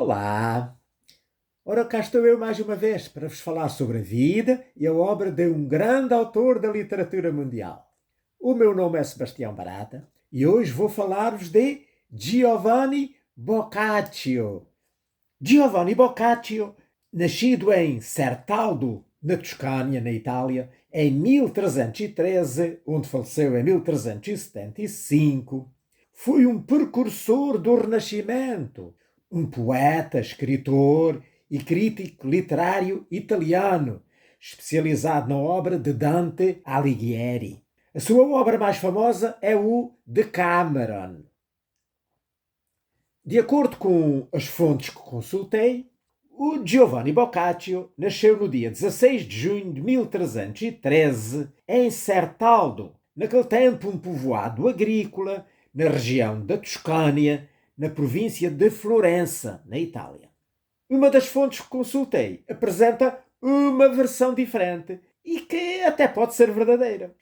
Olá! Ora, cá estou eu mais uma vez para vos falar sobre a vida e a obra de um grande autor da literatura mundial. O meu nome é Sebastião Barata e hoje vou falar-vos de Giovanni Boccaccio. Giovanni Boccaccio, nascido em Certaldo, na Toscânia, na Itália, em 1313, onde faleceu em 1375, foi um precursor do Renascimento, um poeta, escritor e crítico literário italiano, especializado na obra de Dante Alighieri. A sua obra mais famosa é o Decameron. De acordo com as fontes que consultei, o Giovanni Boccaccio nasceu no dia 16 de junho de 1313 em Certaldo, naquele tempo um povoado agrícola na região da Toscânia, na província de Florença, na Itália. Uma das fontes que consultei apresenta uma versão diferente e que até pode ser verdadeira.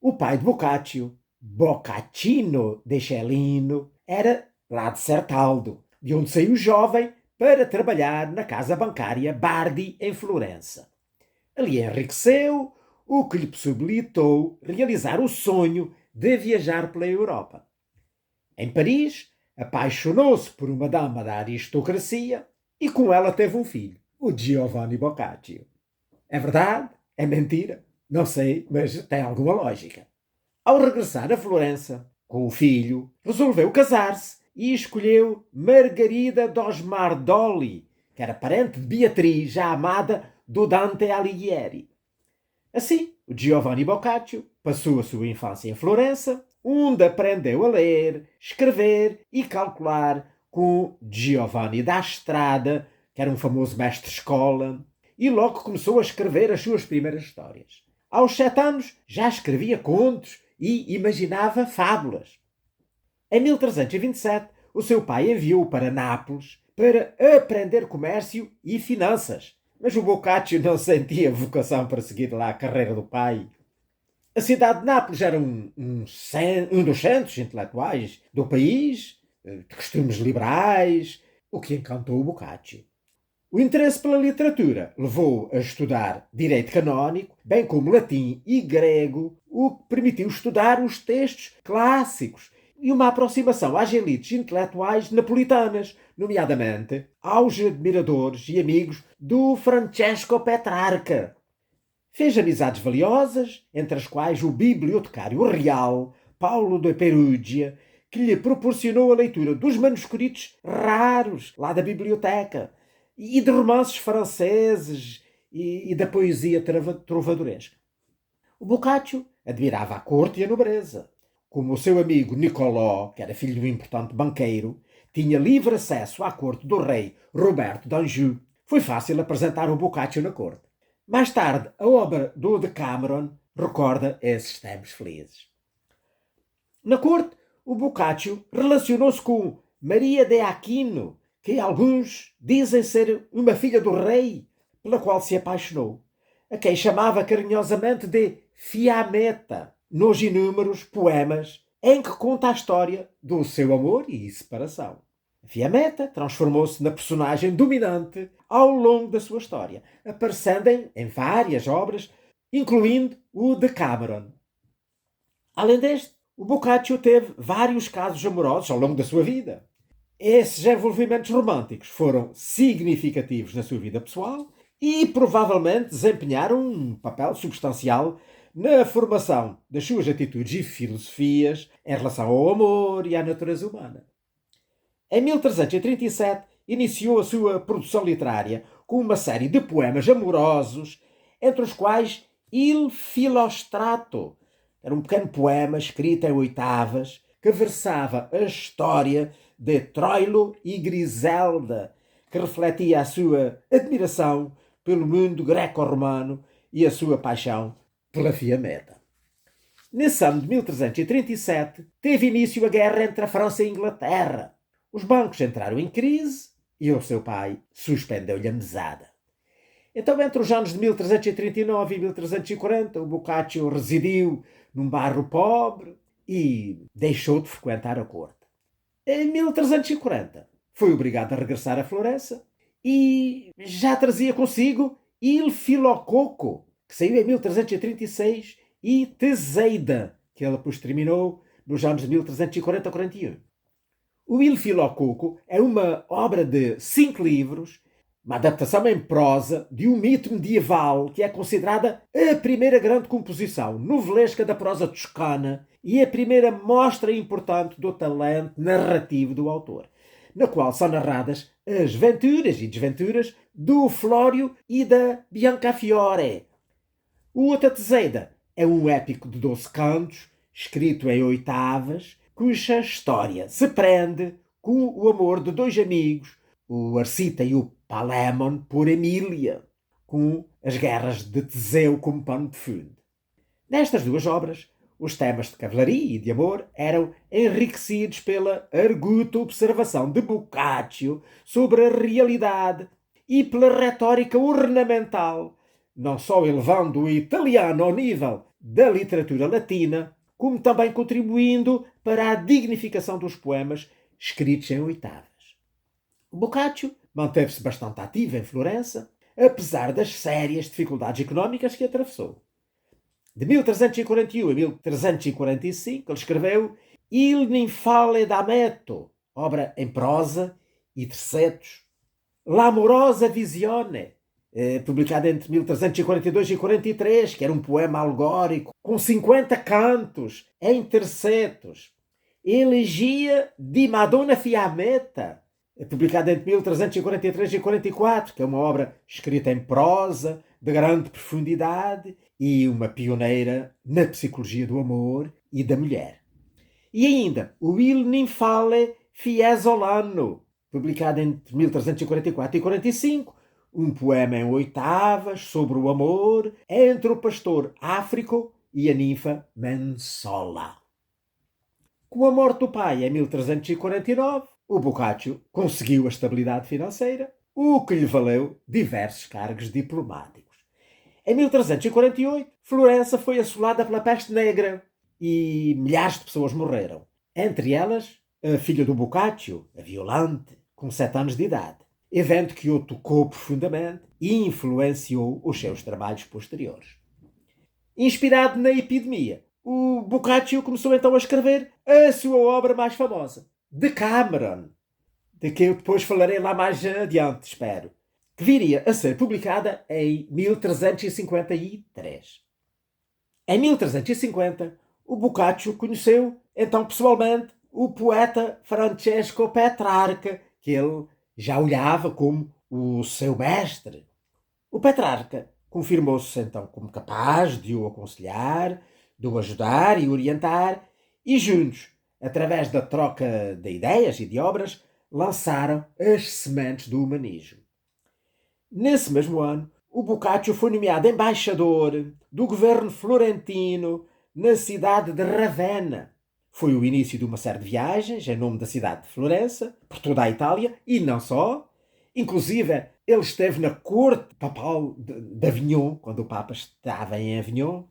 O pai de Boccaccio, Boccaccino de Cellino, era lá de Certaldo, de onde saiu jovem para trabalhar na casa bancária Bardi, em Florença. Ali enriqueceu, o que lhe possibilitou realizar o sonho de viajar pela Europa. Em Paris, apaixonou-se por uma dama da aristocracia e com ela teve um filho, o Giovanni Boccaccio. É verdade? É mentira? Não sei, mas tem alguma lógica. Ao regressar a Florença, com o filho, resolveu casar-se e escolheu Margarida d'Osmar Dolly, que era parente de Beatriz, a amada do Dante Alighieri. Assim, o Giovanni Boccaccio passou a sua infância em Florença, onde aprendeu a ler, escrever e calcular com Giovanni da Strada, que era um famoso mestre-escola, e logo começou a escrever as suas primeiras histórias. Aos 7 anos já escrevia contos e imaginava fábulas. Em 1327, o seu pai enviou-o para Nápoles para aprender comércio e finanças. Mas o Boccaccio não sentia vocação para seguir lá a carreira do pai. A cidade de Nápoles era um dos centros intelectuais do país, de costumes liberais, o que encantou o Boccaccio. O interesse pela literatura levou-o a estudar direito canónico, bem como latim e grego, o que permitiu estudar os textos clássicos e uma aproximação às elites intelectuais napolitanas, nomeadamente aos admiradores e amigos do Francesco Petrarca. Fez amizades valiosas, entre as quais o bibliotecário real, Paulo de Perugia, que lhe proporcionou a leitura dos manuscritos raros lá da biblioteca e de romances franceses e da poesia trovadoresca. O Boccaccio admirava a corte e a nobreza. Como o seu amigo Nicolò, que era filho de um importante banqueiro, tinha livre acesso à corte do rei Roberto d'Anjou, foi fácil apresentar o Boccaccio na corte. Mais tarde, a obra do Decameron recorda esses tempos felizes. Na corte, o Boccaccio relacionou-se com Maria de Aquino, que alguns dizem ser uma filha do rei, pela qual se apaixonou, a quem chamava carinhosamente de Fiammetta, nos inúmeros poemas em que conta a história do seu amor e separação. Fiammetta transformou-se na personagem dominante ao longo da sua história, aparecendo em várias obras, incluindo o Decameron. Além deste, o Boccaccio teve vários casos amorosos ao longo da sua vida. Esses envolvimentos românticos foram significativos na sua vida pessoal e provavelmente desempenharam um papel substancial na formação das suas atitudes e filosofias em relação ao amor e à natureza humana. Em 1337, iniciou a sua produção literária com uma série de poemas amorosos, entre os quais Il Filostrato. Era um pequeno poema escrito em oitavas que versava a história de Troilo e Griselda, que refletia a sua admiração pelo mundo greco-romano e a sua paixão pela Fiammetta. Nesse ano de 1337, teve início a guerra entre a França e a Inglaterra. Os bancos entraram em crise e o seu pai suspendeu-lhe a mesada. Então, entre os anos de 1339 e 1340, o Boccaccio residiu num bairro pobre e deixou de frequentar a corte. Em 1340, foi obrigado a regressar a Florença e já trazia consigo Il Filococo, que saiu em 1336, e Teseida, que ele depois terminou nos anos de 1340-41. O Il Filococo é uma obra de 5 livros, uma adaptação em prosa de um mito medieval que é considerada a primeira grande composição novelesca da prosa toscana e a primeira mostra importante do talento narrativo do autor, na qual são narradas as venturas e desventuras do Flório e da Biancafiore. O Teseida é um épico de 12 cantos, escrito em oitavas, cuja história se prende com o amor de 2 amigos, o Arcita e o Palémon, por Emília, com as guerras de Teseu como pano de fundo. Nestas 2 obras, os temas de cavalaria e de amor eram enriquecidos pela arguta observação de Boccaccio sobre a realidade e pela retórica ornamental, não só elevando o italiano ao nível da literatura latina, como também contribuindo para a dignificação dos poemas escritos em oitavas. Boccaccio manteve-se bastante ativo em Florença, apesar das sérias dificuldades económicas que atravessou. De 1341 a 1345, ele escreveu Il Ninfale d'Ameto, obra em prosa e tercetos. L'Amorosa Visione, publicada entre 1342 e 43, que era um poema alegórico com 50 cantos em tercetos. Elegia di Madonna Fiammetta, publicada entre 1343 e 44, que é uma obra escrita em prosa, de grande profundidade e uma pioneira na psicologia do amor e da mulher. E ainda o Il Ninfale Fiesolano, publicado entre 1344 e 45, um poema em oitavas sobre o amor entre o pastor Áfrico e a ninfa Mensola. Com a morte do pai em 1349, o Boccaccio conseguiu a estabilidade financeira, o que lhe valeu diversos cargos diplomáticos. Em 1348, Florença foi assolada pela peste negra e milhares de pessoas morreram. Entre elas, a filha do Boccaccio, a Violante, com 7 anos de idade. Evento que o tocou profundamente e influenciou os seus trabalhos posteriores. Inspirado na epidemia, o Boccaccio começou então a escrever a sua obra mais famosa, Decameron, de que eu depois falarei lá mais adiante, espero, que viria a ser publicada em 1353. Em 1350, o Boccaccio conheceu, então pessoalmente, o poeta Francesco Petrarca, que ele já olhava como o seu mestre. O Petrarca confirmou-se então como capaz de o aconselhar, de o ajudar e orientar, e juntos, através da troca de ideias e de obras, lançaram as sementes do humanismo. Nesse mesmo ano, o Boccaccio foi nomeado embaixador do governo florentino na cidade de Ravenna. Foi o início de uma série de viagens em nome da cidade de Florença, por toda a Itália, e não só. Inclusive, ele esteve na corte papal de Avignon, quando o Papa estava em Avignon.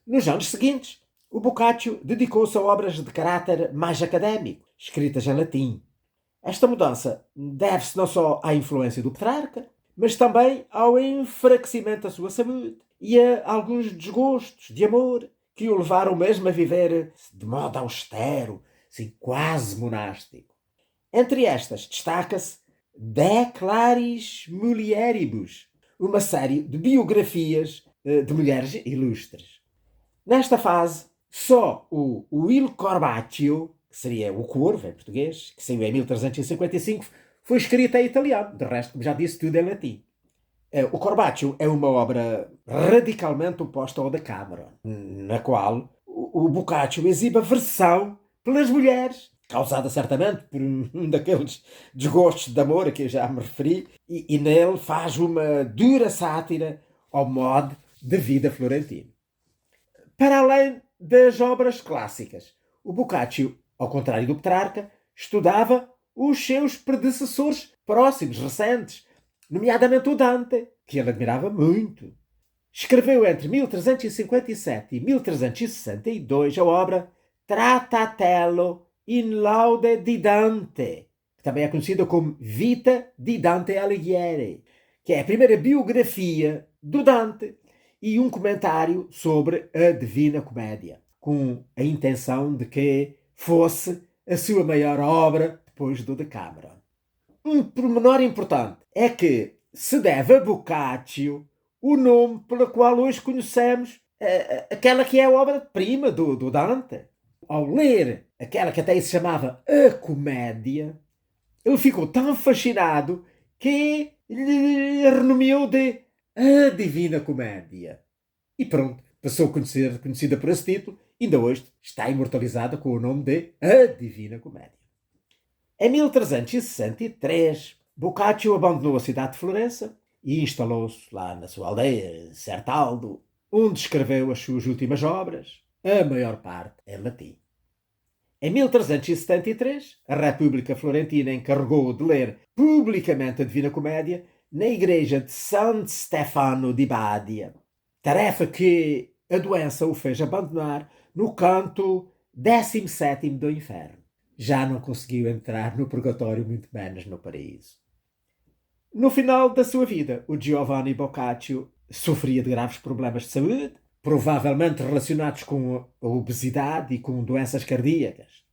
Nos anos seguintes, o Boccaccio dedicou-se a obras de caráter mais académico, escritas em latim. Esta mudança deve-se não só à influência do Petrarca, mas também ao enfraquecimento da sua saúde e a alguns desgostos de amor que o levaram mesmo a viver de modo austero, assim, quase monástico. Entre estas destaca-se De Claris Mulieribus, uma série de biografias de mulheres ilustres. Nesta fase, só o Il Corbaccio, que seria o Corvo em português, que saiu em 1355, foi escrito em italiano. De resto, como já disse, tudo em latim. O Corbaccio é uma obra radicalmente oposta ao Decameron, na qual o Boccaccio exibe a versão pelas mulheres, causada certamente por um daqueles desgostos de amor a que eu já me referi, e nele faz uma dura sátira ao modo de vida florentino. Para além das obras clássicas, o Boccaccio, ao contrário do Petrarca, estudava os seus predecessores próximos, recentes, nomeadamente o Dante, que ele admirava muito. Escreveu entre 1357 e 1362 a obra Trattatello in laude di Dante, também é conhecida como Vita di Dante Alighieri, que é a primeira biografia do Dante e um comentário sobre a Divina Comédia, com a intenção de que fosse a sua maior obra depois do Decameron. Um pormenor importante é que se deve a Boccaccio o nome pelo qual hoje conhecemos aquela que é a obra-prima do Dante. Ao ler aquela que até se chamava A Comédia, ele ficou tão fascinado que lhe renomeou de A Divina Comédia. E pronto, passou a ser conhecida por esse título, e ainda hoje está imortalizada com o nome de A Divina Comédia. Em 1363, Boccaccio abandonou a cidade de Florença e instalou-se lá na sua aldeia, Certaldo, onde escreveu as suas últimas obras, a maior parte em latim. Em 1373, a República Florentina encarregou de ler publicamente a Divina Comédia na igreja de San Stefano di Badia, tarefa que a doença o fez abandonar no canto 17º do inferno. Já não conseguiu entrar no purgatório, muito menos no paraíso. No final da sua vida, o Giovanni Boccaccio sofria de graves problemas de saúde, provavelmente relacionados com a obesidade e com doenças cardíacas.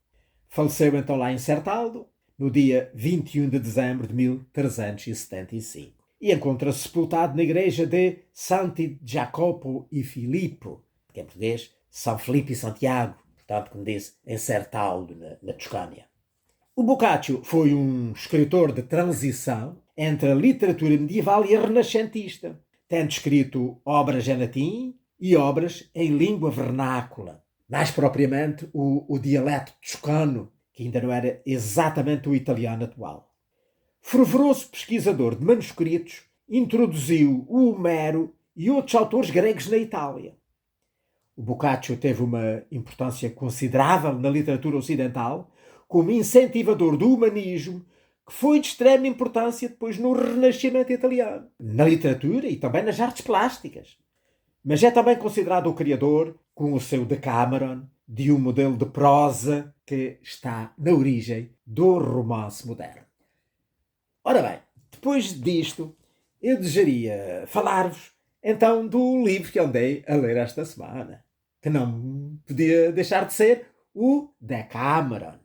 Faleceu então lá em Certaldo, no dia 21 de dezembro de 1375. E encontra-se sepultado na igreja de Santi Jacopo e Filippo, que em português, São Filipe e Santiago, portanto, como disse, em Certaldo, na Toscânia. O Boccaccio foi um escritor de transição entre a literatura medieval e a renascentista, tendo escrito obras em latim e obras em língua vernácula, mais propriamente o dialeto toscano, que ainda não era exatamente o italiano atual. Fervoroso pesquisador de manuscritos, introduziu o Homero e outros autores gregos na Itália. O Boccaccio teve uma importância considerável na literatura ocidental, como incentivador do humanismo, que foi de extrema importância depois no Renascimento italiano, na literatura e também nas artes plásticas. Mas é também considerado o criador, com o seu Decameron, de um modelo de prosa que está na origem do romance moderno. Ora bem, depois disto, eu desejaria falar-vos então do livro que andei a ler esta semana, que não podia deixar de ser o Decameron.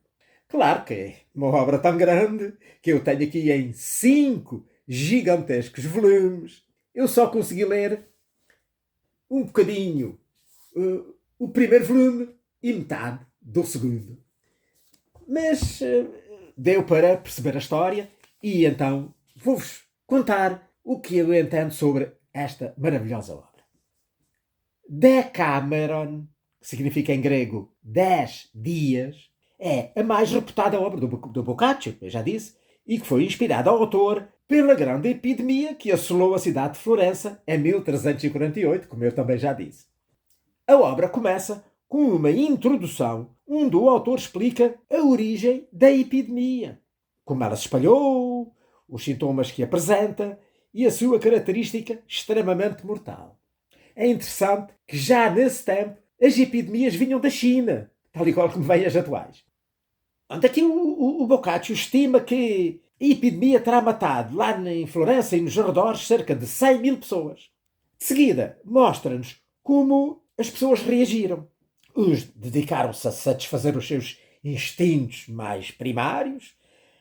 Claro que é uma obra tão grande que eu tenho aqui em 5 gigantescos volumes. Eu só consegui ler um bocadinho o primeiro volume e metade do segundo. Mas deu para perceber a história e então vou-vos contar o que eu entendo sobre esta maravilhosa obra. Decameron, que significa em grego 10 dias, é a mais reputada obra do Boccaccio, que eu já disse, e que foi inspirada ao autor pela grande epidemia que assolou a cidade de Florença em 1348, como eu também já disse. A obra começa com uma introdução onde o autor explica a origem da epidemia, como ela se espalhou, os sintomas que apresenta e a sua característica extremamente mortal. É interessante que já nesse tempo as epidemias vinham da China, tal e qual como vêm as atuais. Aqui o Boccaccio estima que a epidemia terá matado lá em Florença e nos arredores cerca de 100 mil pessoas. De seguida, mostra-nos como as pessoas reagiram. Uns dedicaram-se a satisfazer os seus instintos mais primários,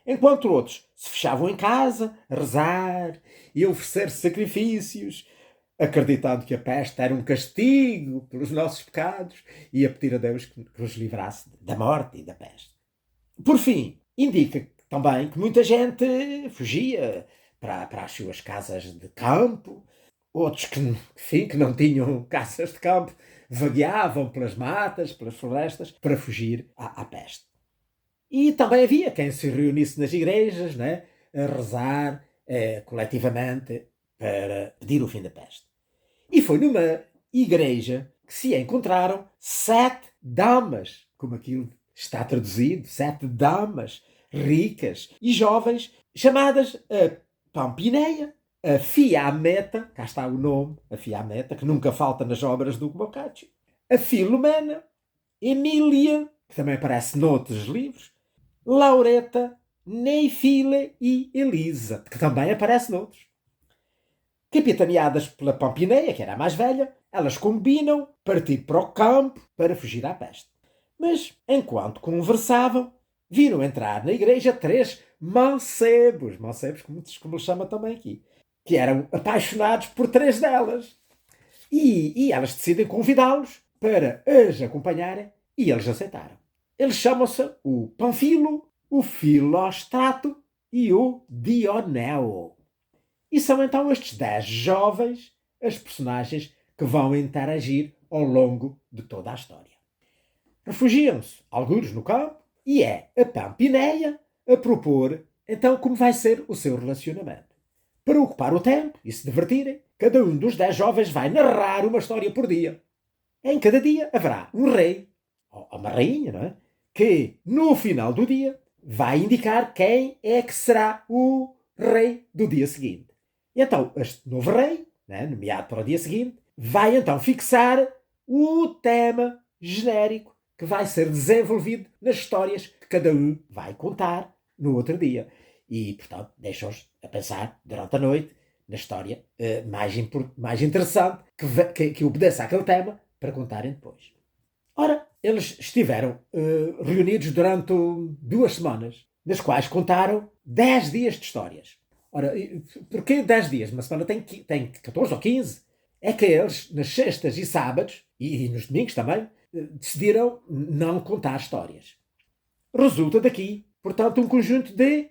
enquanto outros se fechavam em casa, a rezar e a oferecer sacrifícios, acreditando que a peste era um castigo pelos nossos pecados e a pedir a Deus que nos livrasse da morte e da peste. Por fim, indica também que muita gente fugia para as suas casas de campo, outros que não tinham casas de campo vagueavam pelas matas, pelas florestas, para fugir à peste. E também havia quem se reunisse nas igrejas, né, a rezar coletivamente para pedir o fim da peste. E foi numa igreja que se encontraram 7 damas, como aquilo está traduzido, 7 damas ricas e jovens, chamadas a Pampineia, a Fiametta, cá está o nome, a Fiametta, que nunca falta nas obras do Boccaccio, a Filomena, Emília, que também aparece noutros livros, Laureta, Neifile e Elisa, que também aparece noutros. Capitaneadas pela Pompineia, que era a mais velha, elas combinam partir para o campo para fugir à peste. Mas, enquanto conversavam, viram entrar na igreja 3 mancebos, como eles chamam também aqui, que eram apaixonados por 3 delas. E elas decidem convidá-los para as acompanharem e eles aceitaram. Eles chamam-se o Panfilo, o Filostrato e o Dioneo. E são então estes 10 jovens as personagens que vão interagir ao longo de toda a história. Refugiam-se alguns no campo e é a Pampineia a propor então como vai ser o seu relacionamento. Para ocupar o tempo e se divertirem, cada um dos 10 jovens vai narrar uma história por dia. Em cada dia haverá um rei, ou uma rainha, não é? Que no final do dia vai indicar quem é que será o rei do dia seguinte. E então este novo rei, né, nomeado para o dia seguinte, vai então fixar o tema genérico que vai ser desenvolvido nas histórias que cada um vai contar no outro dia. E, portanto, deixa-os a pensar durante a noite na história mais interessante que obedeça àquele tema para contarem depois. Ora, eles estiveram reunidos durante 2 semanas, nas quais contaram 10 dias de histórias. Ora, porquê 10 dias? Uma semana tem 14 ou 15. É que eles, nas sextas e sábados, e nos domingos também, decidiram não contar histórias. Resulta daqui, portanto, um conjunto de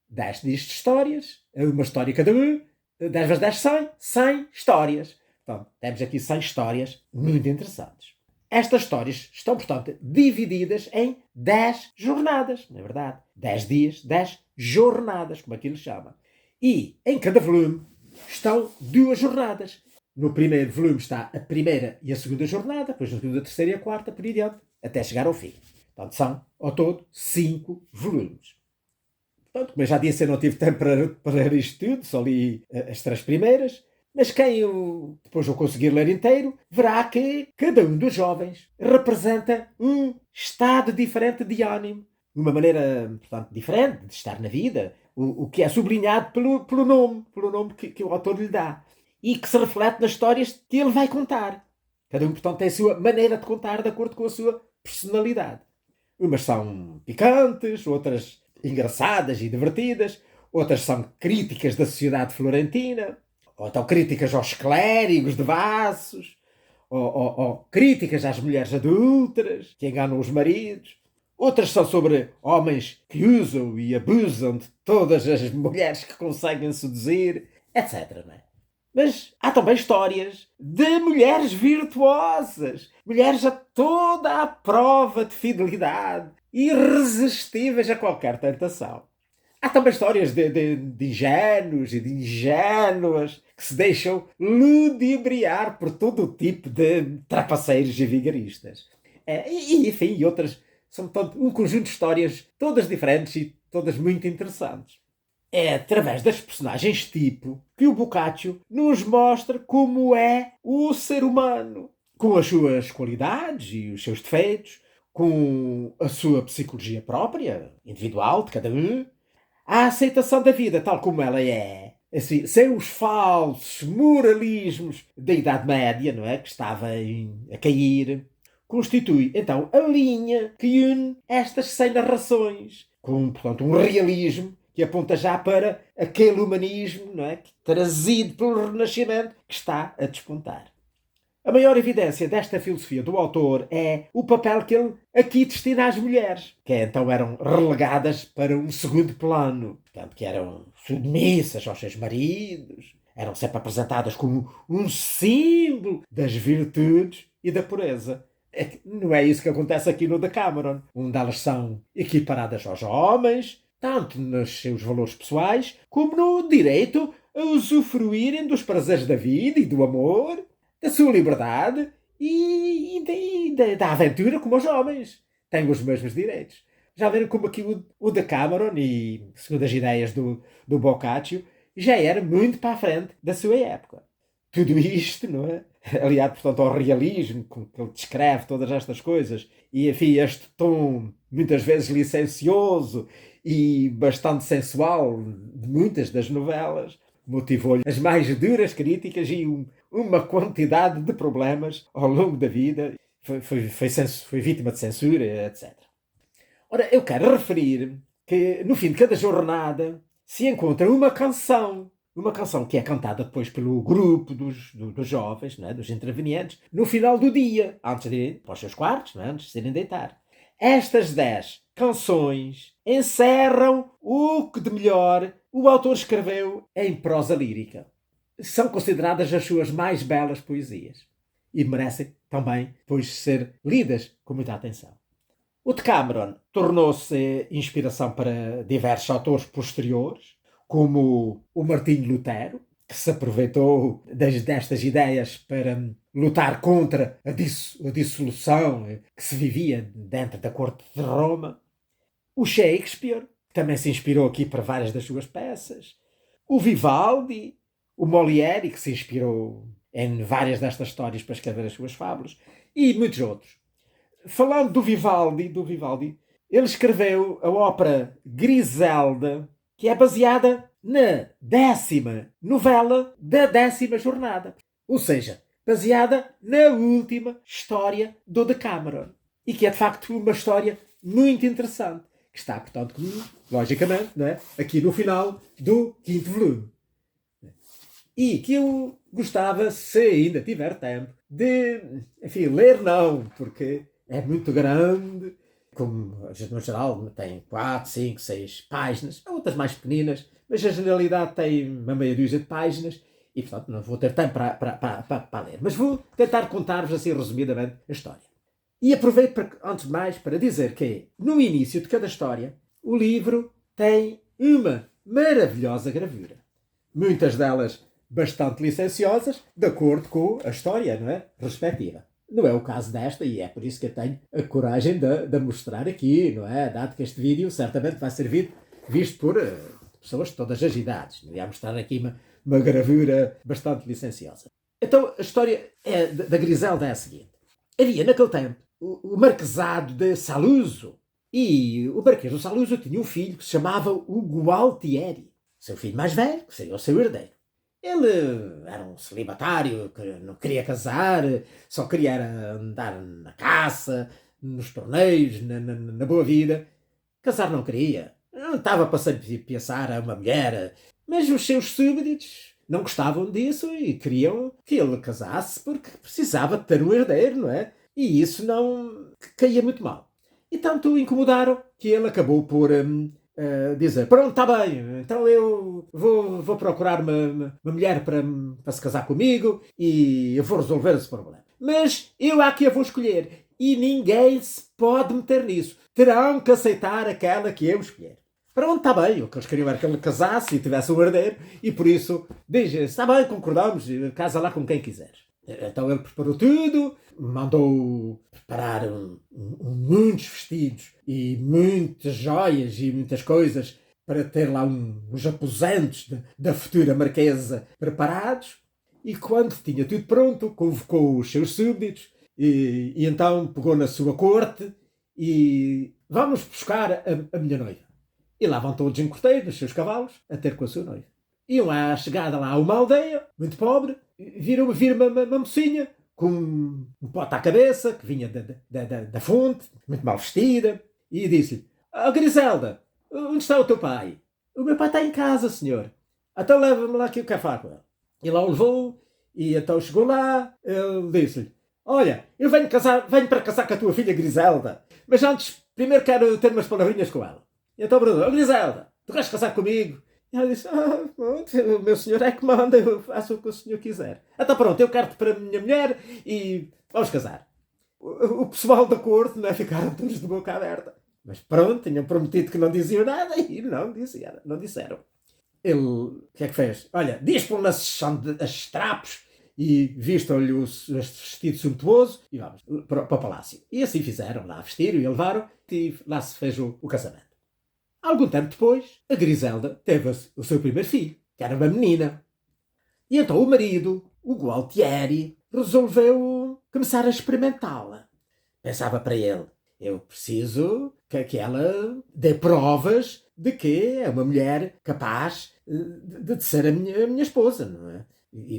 10 dias de histórias, uma história cada um, 10 vezes 10, 100 histórias. Portanto, temos aqui 100 histórias muito interessantes. Estas histórias estão, portanto, divididas em 10 jornadas, não é verdade? 10 dias, 10 jornadas, como aqui lhe chama. E em cada volume estão 2 jornadas. No primeiro volume está a primeira e a segunda jornada, depois na segunda, a terceira e a quarta, por aí adiante, até chegar ao fim. Portanto, são, ao todo, 5 volumes. Portanto, como eu já disse, eu não tive tempo para ler isto tudo, só li as 3 primeiras, mas quem depois eu conseguir ler inteiro, verá que cada um dos jovens representa um estado diferente de ânimo, uma maneira, portanto, diferente de estar na vida, o que é sublinhado pelo nome que o autor lhe dá, e que se reflete nas histórias que ele vai contar. Cada um, portanto, tem a sua maneira de contar de acordo com a sua personalidade. Umas são picantes, outras engraçadas e divertidas, outras são críticas da sociedade florentina, ou então críticas aos clérigos devassos, ou críticas às mulheres adúlteras que enganam os maridos. Outras são sobre homens que usam e abusam de todas as mulheres que conseguem seduzir, etc. Não é? Mas há também histórias de mulheres virtuosas, mulheres a toda a prova de fidelidade, irresistíveis a qualquer tentação. Há também histórias de ingênuos e de ingênuas que se deixam ludibriar por todo o tipo de trapaceiros e vigaristas. E outras. São um conjunto de histórias todas diferentes e todas muito interessantes. É através das personagens tipo que o Boccaccio nos mostra como é o ser humano, com as suas qualidades e os seus defeitos, com a sua psicologia própria, individual de cada um, a aceitação da vida tal como ela é, assim, sem os falsos moralismos da Idade Média, não é? Que estava a cair, constitui então a linha que une estas 100 narrações, com, portanto, um realismo que aponta já para aquele humanismo, não é? Trazido pelo Renascimento, que está a despontar. A maior evidência desta filosofia do autor é o papel que ele aqui destina às mulheres, que então eram relegadas para um segundo plano, portanto, que eram submissas aos seus maridos, eram sempre apresentadas como um símbolo das virtudes e da pureza. Não é isso que acontece aqui no Decameron, onde elas são equiparadas aos homens, tanto nos seus valores pessoais, como no direito a usufruírem dos prazeres da vida e do amor, da sua liberdade e da aventura como os homens. Têm os mesmos direitos. Já viram como aqui o Decameron, e segundo as ideias do Boccaccio, já era muito para a frente da sua época. tudo isto, não é? Aliado, portanto, ao realismo com que ele descreve todas estas coisas e, enfim, este tom muitas vezes licencioso e bastante sensual de muitas das novelas, motivou-lhe as mais duras críticas e uma quantidade de problemas ao longo da vida. Foi vítima de censura, etc. Ora, eu quero referir que no fim de cada jornada se encontra uma canção que é cantada depois pelo grupo dos jovens, não é? Dos intervenientes, no final do dia, antes de irem para os seus quartos, não é? Antes de se irem deitar. Estas 10 canções encerram o que de melhor o autor escreveu em prosa lírica. São consideradas as suas mais belas poesias e merecem também, pois, ser lidas com muita atenção. O Decameron tornou-se inspiração para diversos autores posteriores, como o Martinho Lutero, que se aproveitou destas ideias para lutar contra a dissolução que se vivia dentro da corte de Roma. O Shakespeare, que também se inspirou aqui para várias das suas peças. O Vivaldi, o Molière, que se inspirou em várias destas histórias para escrever as suas fábulas, e muitos outros. Falando do Vivaldi, ele escreveu a ópera Griselda, que é baseada na 10ª novela da 10ª jornada. Ou seja, baseada na última história do Decameron. E que é, de facto, uma história muito interessante. Que está, portanto, logicamente, não é? Aqui no final do 5º volume. E que eu gostava, se ainda tiver tempo, de, enfim, ler não, porque é muito grande, como no geral tem 4, 5, 6 páginas, há outras mais pequeninas, mas a generalidade tem uma meia dúzia de páginas e, portanto, não vou ter tempo para ler. Mas vou tentar contar-vos assim resumidamente a história. E aproveito, antes de mais, para dizer que no início de cada história o livro tem uma maravilhosa gravura. Muitas delas bastante licenciosas, de acordo com a história, não é? Respectiva. Não é o caso desta e é por isso que eu tenho a coragem de mostrar aqui, não é? Dado que este vídeo certamente vai ser visto por pessoas de todas as idades. Não ia mostrar aqui uma gravura bastante licenciosa. Então a história da Griselda é a seguinte. Havia naquele tempo o marquesado de Saluzzo e o marquês do Saluzzo tinha um filho que se chamava o Gualtieri. Seu filho mais velho, que seria o seu herdeiro. Ele era um celibatário que não queria casar, só queria andar na caça, nos torneios, na boa vida. Casar não queria. Não estava para sempre pensar a uma mulher. Mas os seus súbditos não gostavam disso e queriam que ele casasse porque precisava de ter um herdeiro, não é? E isso não caía muito mal. E tanto incomodaram que ele acabou por dizer, pronto, está bem, então eu vou procurar uma mulher para se casar comigo e eu vou resolver esse problema. Mas eu aqui a vou escolher e ninguém se pode meter nisso. Terão que aceitar aquela que eu escolher. Pronto, está bem, o que eles queriam era que ele casasse e tivesse um herdeiro e por isso diz, está bem, concordamos, casa lá com quem quiseres. Então ele preparou tudo, mandou preparar muitos vestidos e muitas joias e muitas coisas para ter lá uns aposentos da futura marquesa preparados. E quando tinha tudo pronto, convocou os seus súbditos e então pegou na sua corte e vamos buscar a minha noiva. E lá vão todos em cortejo, nos seus cavalos, a ter com a sua noiva. Iam à chegada lá a uma aldeia, muito pobre, viram uma mocinha com um pote à cabeça, que vinha da fonte, muito mal vestida, e disse-lhe, Griselda, onde está o teu pai? O meu pai está em casa, senhor. Então leva-me lá que eu quero falar com ele. E lá o levou, e então chegou lá, ele disse-lhe, olha, eu venho para casar com a tua filha Griselda, mas antes, primeiro quero ter umas palavrinhas com ela. E então, Bruno, Griselda, tu queres casar comigo? E ela disse, o meu senhor é que manda, eu faço o que o senhor quiser. Então pronto, eu quero-te para a minha mulher e vamos casar. O pessoal da corte não é, ficaram todos de boca aberta. Mas pronto, tinham prometido que não diziam nada e não disseram. Ele, o que é que fez? Olha, dispõe-nas as trapos e vistam-lhe este vestido suntuoso e vamos para o palácio. E assim fizeram, lá vestiram e levaram e lá se fez o casamento. Algum tempo depois, a Griselda teve o seu primeiro filho, que era uma menina. E então o marido, o Gualtieri, resolveu começar a experimentá-la. Pensava para ele, eu preciso que ela dê provas de que é uma mulher capaz de ser a minha esposa, não é?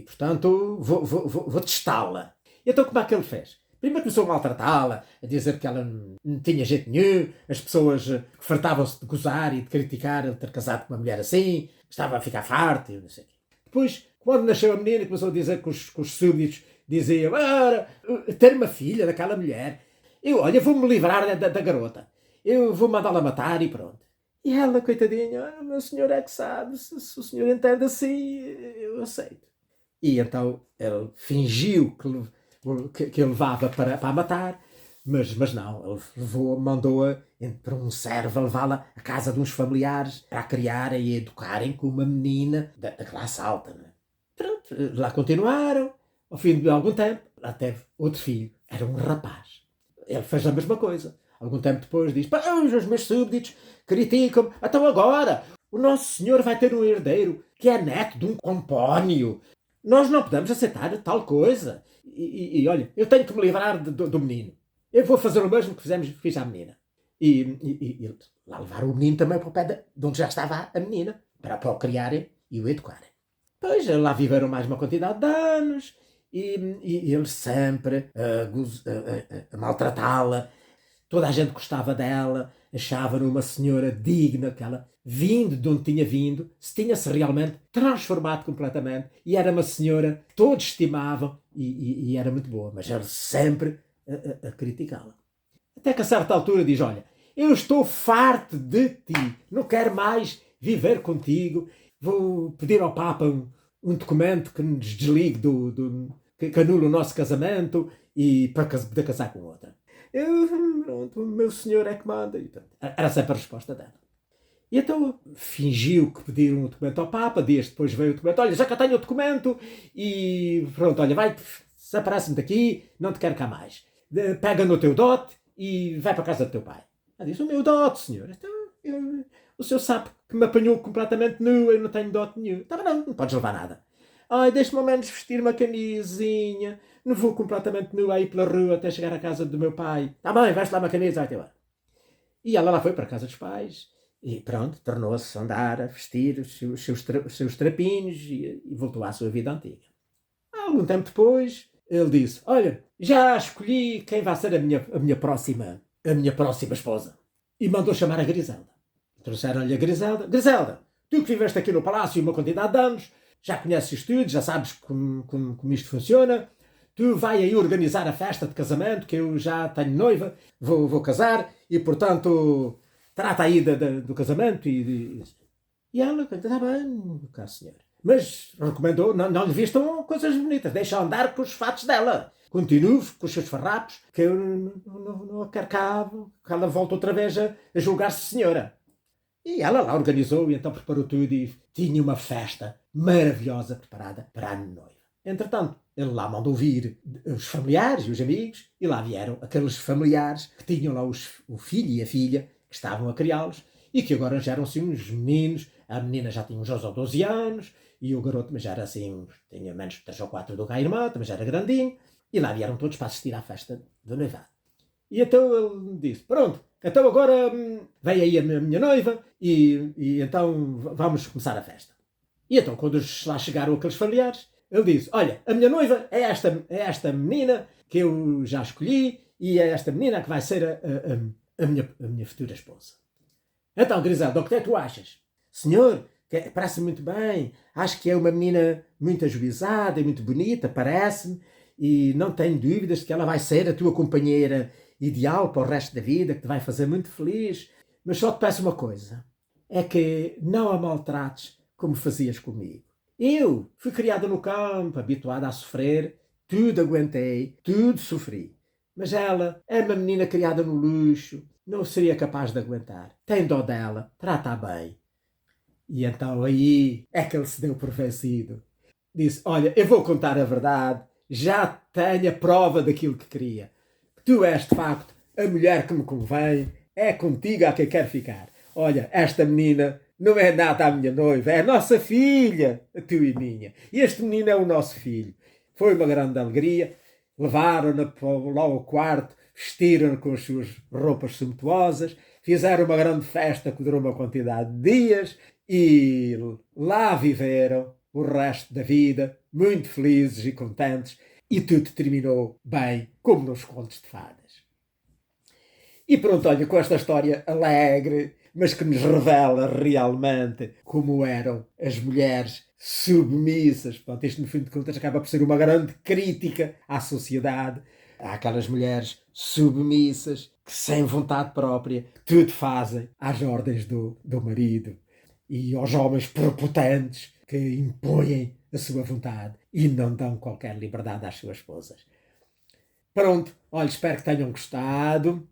Portanto, vou testá-la. Então, como é que ele fez? Primeiro começou a maltratá-la, a dizer que ela não tinha jeito nenhum, as pessoas fartavam-se de gozar e de criticar ele ter casado com uma mulher assim, estava a ficar farto e não sei o quê. Depois, quando nasceu a menina, começou a dizer que os súbditos diziam ter uma filha daquela mulher, olha, vou-me livrar da garota, eu vou mandá-la matar e pronto. E ela, coitadinha, meu senhor é que sabe, se o senhor entende assim, eu aceito. E então ele fingiu que levava para a matar, mas não, ele mandou-a para um servo a levá-la à casa de uns familiares para a criarem e educarem como uma menina da classe alta. Né? Pronto, lá continuaram, ao fim de algum tempo, lá teve outro filho, era um rapaz. Ele fez a mesma coisa. Algum tempo depois diz, os meus súbditos criticam-me, então agora o nosso senhor vai ter um herdeiro que é neto de um compónio. Nós não podemos aceitar tal coisa. E olha, eu tenho que me livrar do menino. Eu vou fazer o mesmo que fiz à menina. E lá levaram o menino também para o pé de onde já estava a menina, para o criarem e o educarem. Pois, lá viveram mais uma quantidade de anos e eles sempre a maltratá-la. Toda a gente gostava dela, achava-na uma senhora digna, que ela, vindo de onde tinha vindo, se tinha-se realmente transformado completamente e era uma senhora que todos estimavam e era muito boa, mas eles sempre a criticá-la. Até que a certa altura diz, olha, eu estou farto de ti, não quero mais viver contigo, vou pedir ao Papa um documento que nos desligue que anule o nosso casamento e para poder casar com outra. Pronto, o meu senhor é que manda. Era sempre a resposta dela. E então fingiu que pediram um documento ao Papa, dias depois veio o documento, olha, já que eu tenho o documento, e pronto, olha, vai, desaparece-me daqui, não te quero cá mais. Pega no teu dote e vai para a casa do teu pai. Ela disse, o meu dote, senhor. Então, o senhor sabe que me apanhou completamente nu, eu não tenho dote nenhum. Tá, não podes levar nada. Ai, deixa-me ao menos vestir uma camisinha. Não vou completamente nu aí pela rua até chegar à casa do meu pai. Tá bem, vais lá uma camisa, vai-te embora. E ela lá foi para a casa dos pais. E pronto, tornou-se a andar, a vestir os seus trapinhos e voltou à sua vida antiga. Algum tempo depois, ele disse, olha, já escolhi quem vai ser a minha próxima esposa. E mandou chamar a Griselda. Trouxeram-lhe a Griselda. Griselda, tu que viveste aqui no palácio uma quantidade de anos, já conheces isto tudo, já sabes como isto funciona. Tu vai aí organizar a festa de casamento, que eu já tenho noiva, vou casar, e portanto, trata aí do casamento. E ela, está bem, caro senhor. Mas recomendou, não lhe vistam coisas bonitas, deixa andar com os fatos dela. Continue com os seus farrapos, que eu não a quero cá, que ela volta outra vez a julgar-se senhora. E ela lá organizou e então preparou tudo e tinha uma festa maravilhosa preparada para a noiva. Entretanto, ele lá mandou vir os familiares e os amigos e lá vieram aqueles familiares que tinham lá o filho e a filha que estavam a criá-los e que agora já eram assim uns meninos. A menina já tinha uns 11 ou 12 anos e o garoto já era assim, tinha menos de 3 ou 4 do que a irmã, também já era grandinho. E lá vieram todos para assistir à festa do noivado. E então ele disse, pronto, então agora vem aí a minha noiva e então vamos começar a festa. E então quando lá chegaram aqueles familiares, ele disse, olha, a minha noiva é esta menina que eu já escolhi e é esta menina que vai ser a minha futura esposa. Então, Griselda, o que é que tu achas? Senhor, parece-me muito bem, acho que é uma menina muito ajuizada e muito bonita, parece-me, e não tenho dúvidas de que ela vai ser a tua companheira ideal para o resto da vida, que te vai fazer muito feliz. Mas só te peço uma coisa, é que não a maltrates como fazias comigo. Eu fui criada no campo, habituada a sofrer, tudo aguentei, tudo sofri. Mas ela é uma menina criada no luxo, não seria capaz de aguentar. Tem dó dela, trata-a bem. E então aí é que ele se deu por vencido. Disse, olha, eu vou contar a verdade, já tenho a prova daquilo que queria. Tu és, de facto, a mulher que me convém, é contigo a quem quero ficar. Olha, esta menina não é nada a minha noiva, é a nossa filha, a tua e minha. E este menino é o nosso filho. Foi uma grande alegria. Levaram-na lá ao quarto, vestiram-na com as suas roupas sumptuosas, fizeram uma grande festa que durou uma quantidade de dias e lá viveram o resto da vida, muito felizes e contentes, e tudo terminou bem, como nos contos de fadas. E pronto, olha, com esta história alegre, mas que nos revela realmente como eram as mulheres submissas. Pronto, isto, no fim de contas, acaba por ser uma grande crítica à sociedade. Há aquelas mulheres submissas que, sem vontade própria, tudo fazem às ordens do marido. E aos homens prepotentes que impõem a sua vontade e não dão qualquer liberdade às suas esposas. Pronto, olha, espero que tenham gostado.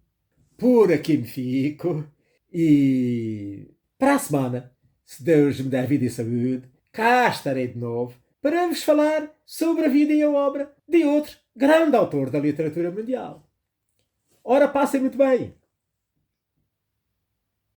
Por aqui me fico. E para a semana, se Deus me der vida e saúde, cá estarei de novo para vos falar sobre a vida e a obra de outro grande autor da literatura mundial. Ora, passem muito bem!